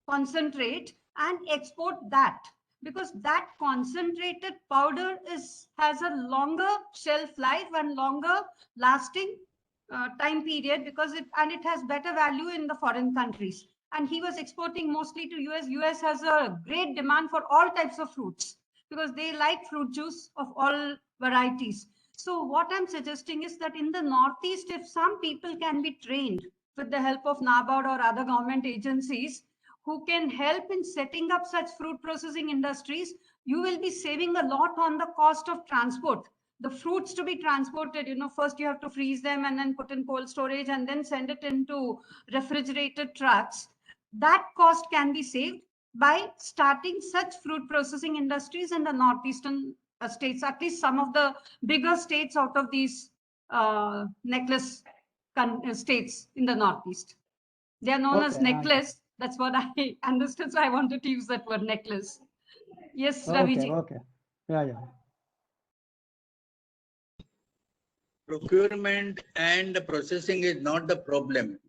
concentrate and export that, because that concentrated powder has a longer shelf life and longer lasting time period, because it has better value in the foreign countries. And he was exporting mostly to US. US has a great demand for all types of fruits because they like fruit juice of all varieties. So what I'm suggesting is that in the Northeast, if some people can be trained with the help of NABARD or other government agencies who can help in setting up such fruit processing industries, you will be saving a lot on the cost of transport. The fruits to be transported, first you have to freeze them and then put in cold storage and then send it into refrigerated trucks. That cost can be saved by starting such fruit processing industries in the northeastern states, at least some of the bigger states out of these necklace states in the northeast. They are known as necklace. That's what I understood. So I wanted to use that word, necklace. Yes, Raviji. Okay. Yeah. Procurement and processing is not the problem.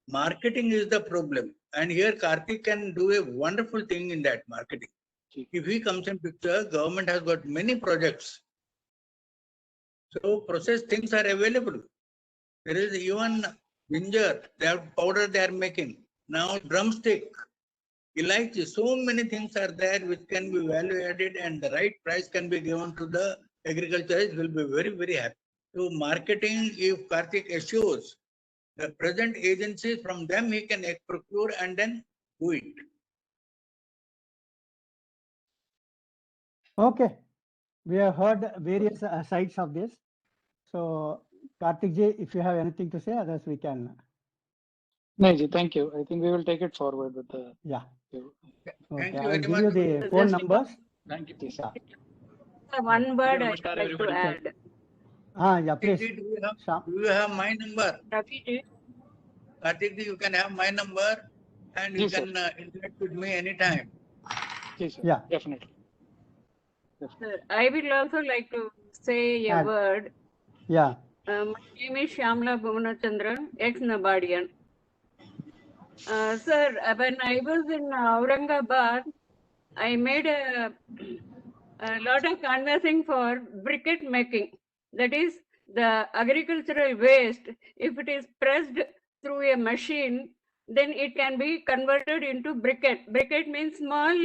Marketing is the problem. And here Karthik can do a wonderful thing in that marketing. If he comes in picture, government has got many projects. So processed things are available. There is even ginger, they have powder they are making. Now drumstick, elaichi, so many things are there which can be value added, and the right price can be given to the agriculturist, will be very, very happy. So marketing, if Karthik assures the present agencies, from them he can procure and then do it. Okay, we have heard various sides of this. So Karthik ji, if you have anything to say, others we can. No, ji, thank you. I think we will take it forward with the. Yeah. Thank you I will very give much. you the phone numbers. Thank you. Yeah. One word I would like to add. Yeah, please. Do you have my number? Karthik ji, you can have my number and you can interact with me anytime. Yes, sir. Yeah, definitely. Sir, I will also like to say a word. Yeah. My name is Shyamla Bhuvanachandran, ex-Nabadian. Sir, when I was in Aurangabad, I made a lot of canvassing for briquette making. That is, the agricultural waste, if it is pressed through a machine, then it can be converted into briquette. Briquette means small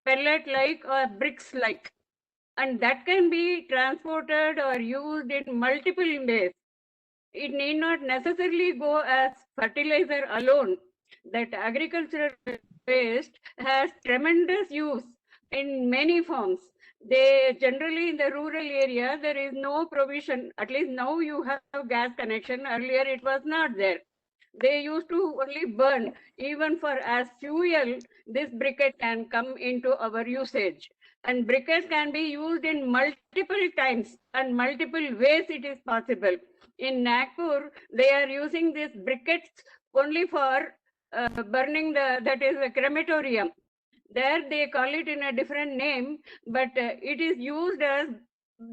pellet-like or bricks-like. And that can be transported or used in multiple ways. It need not necessarily go as fertilizer alone. That agricultural waste has tremendous use in many forms. They generally in the rural area, there is no provision. At least now you have gas connection. Earlier it was not there. They used to only burn. Even for as fuel, this briquette can come into our usage. And briquettes can be used in multiple times and multiple ways it is possible. In Nagpur, they are using these briquettes only for burning that is a crematorium. There they call it in a different name, but it is used as,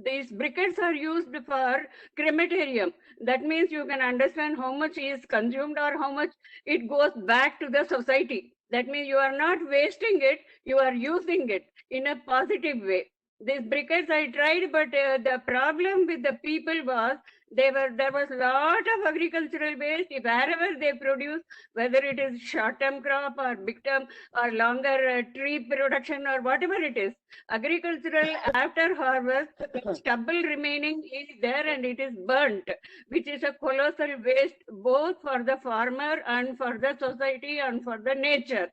these briquettes are used for crematorium. That means you can understand how much is consumed or how much it goes back to the society. That means you are not wasting it, you are using it in a positive way. These briquettes I tried, but the problem with the people was there was a lot of agricultural waste. Wherever they produce, whether it is short-term crop or big-term or longer tree production or whatever it is, agricultural after harvest, stubble remaining is there and it is burnt, which is a colossal waste both for the farmer and for the society and for the nature.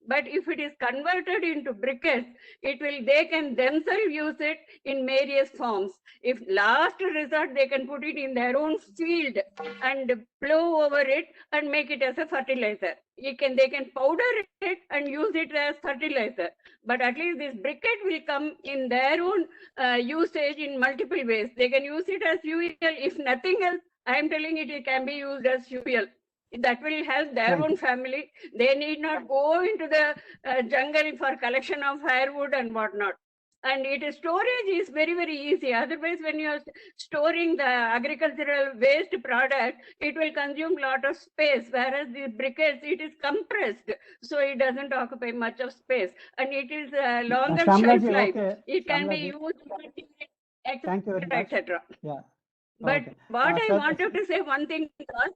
But if it is converted into briquettes, they can themselves use it in various forms. If last resort, they can put it in their own field and plow over it and make it as a fertilizer. They can powder it and use it as fertilizer. But at least this briquette will come in their own usage in multiple ways. They can use it as fuel. If nothing else, I am telling it, it can be used as fuel. That will help their Thank own you. family. They need not go into the jungle for collection of firewood and whatnot. And storage is very, very easy. Otherwise, when you are storing the agricultural waste product, it will consume lot of space. Whereas the briquettes, it is compressed, so it doesn't occupy much of space, and it is a longer Shamla shelf ji, life. okay. It can Shamla be ji. used, Thank you very much. etc. Yeah. But Okay. what I Sir, wanted to say one thing was,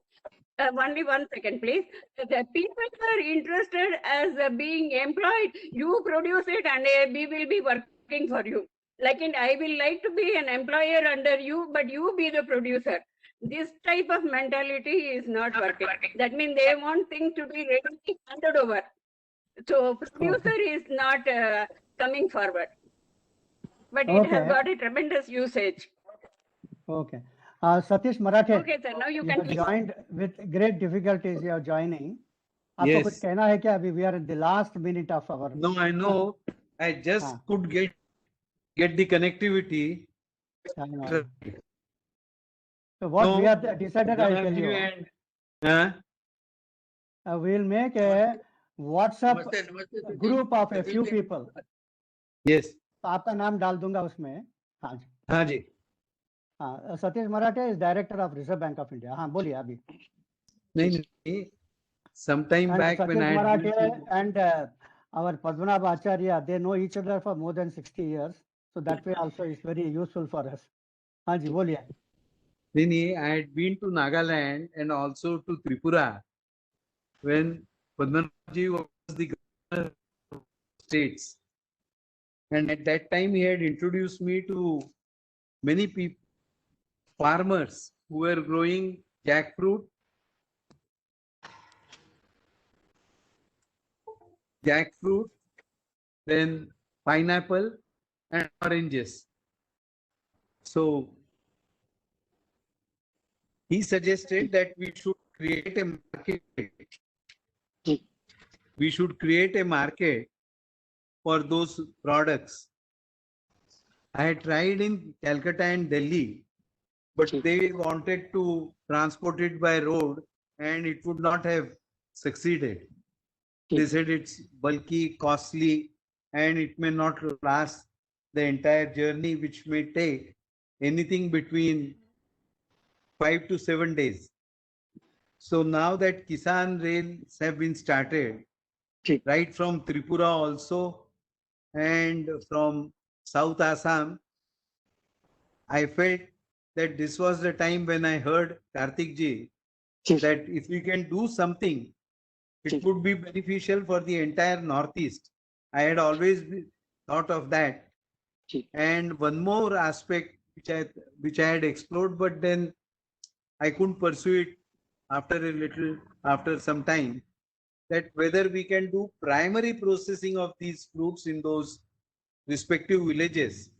only 1 second, please. The people are interested as being employed. You produce it, and we will be working for you. Like I will like to be an employer under you, but you be the producer. This type of mentality is not working. That means they want things to be readily handed over. So producer is not coming forward. But it has Okay. got a tremendous usage. Okay. Satish Marathe, Okay, sir. Now you you can have joined with great difficulties. You are joining. आपको Yes. कुछ कहना है क्या? अभी we are at the last minute of our. No, I know. I just could get the connectivity. I know. So what we have decided, I'll tell you. We'll make a WhatsApp group of a few people. Yes. तो आपका नाम डाल दूंगा उसमें. हाँ जी. हाँ जी. हाँ, सतीश मराठे is director of Reserve Bank of India. हाँ, बोलिए अभी. नहीं. Sometime and back when I had had and our Padmanabh Acharya, they know each other for more than 60 years. So that way also is very useful for us. हाँ जी, बोलिए. नहीं, I had been to Nagaland and also to Tripura when Padmanabh was the governor of states. And at that time, he had introduced me to many people, farmers who were growing jackfruit, then pineapple and oranges. So he suggested that we should create a market. We should create a market for those products. I had tried in Calcutta and Delhi, but they wanted to transport it by road and it would not have succeeded. They said it's bulky, costly, and it may not last the entire journey, which may take anything between 5 to 7 days. So now that Kisan Rails have been started, right from Tripura also, and from South Assam, I felt that this was the time when I heard Karthik ji that if we can do something, it would be beneficial for the entire Northeast. I had always thought of that. And one more aspect which I had explored, but then I couldn't pursue it after some time, that whether we can do primary processing of these fruits in those respective villages.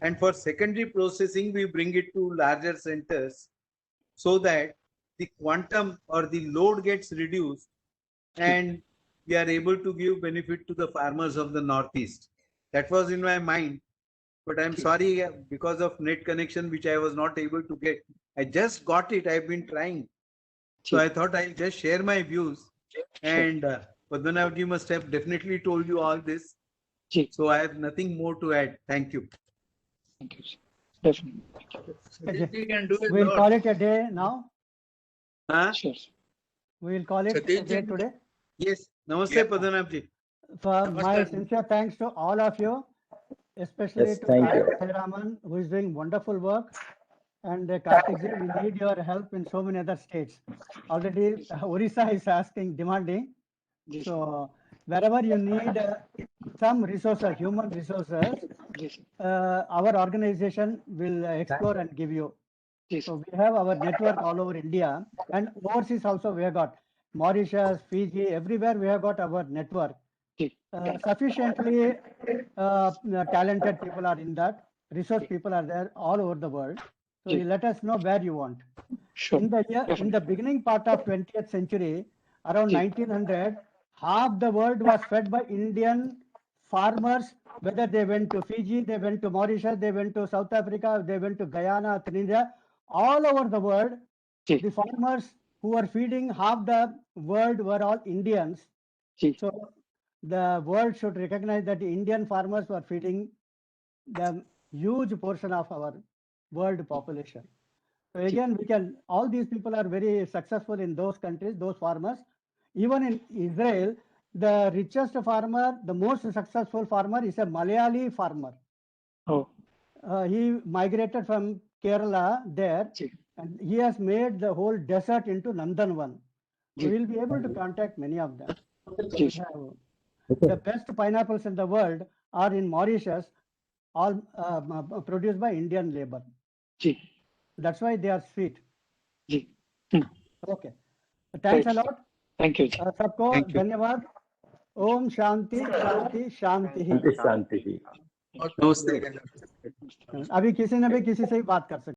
And for secondary processing, we bring it to larger centers so that the quantum or the load gets reduced and we are able to give benefit to the farmers of the Northeast. That was in my mind, but I'm sorry, because of net connection, which I was not able to get. I just got it. I've been trying. So I thought I'll just share my views. And Padmanabh ji must have definitely told you all this. So I have nothing more to add. Thank you. Thank you. Definitely. We'll call it a day now. Sure. We'll call it a day today. Yes. Namaste, Padmanabh ji. For my sincere thanks to all of you, especially Yes, to thank you. Raman, who is doing wonderful work. And Karthik ji, we need your help in so many other states. Already Orissa is demanding. So wherever you need some resources, human resources, our organization will explore and give you. So we have our network all over India, and overseas also we have got Mauritius, Fiji, everywhere we have got our network. Sufficiently talented people are in that. Resource people are there all over the world. So you let us know where you want. Sure. In the beginning part of 20th century, around 1900, half the world was fed by Indian farmers, whether they went to Fiji, they went to Mauritius, they went to South Africa, they went to Guyana, Trinidad. all over the world, ji, the farmers who were feeding half the world were all Indians. Ji, So the world should recognize that the Indian farmers were feeding the huge portion of our world population. So again, we can, all these people are very successful in those countries, those farmers. Even in Israel, the richest farmer, the most successful farmer is a Malayali farmer. oh, He migrated from Kerala there, ji, and he has made the whole desert into Nandanvan. So ji, we'll be able to contact many of them. Ji, We have the best pineapples in the world are in Mauritius, all produced by Indian labor. Ji, That's why they are sweet. Ji, Okay. Thanks a Right. lot. thank you. सबको Thank you. धन्यवाद. ओम शांति शांति शांति ही. शांति ही. नमस्ते। अभी किसी ने भी किसी से ही बात कर सकते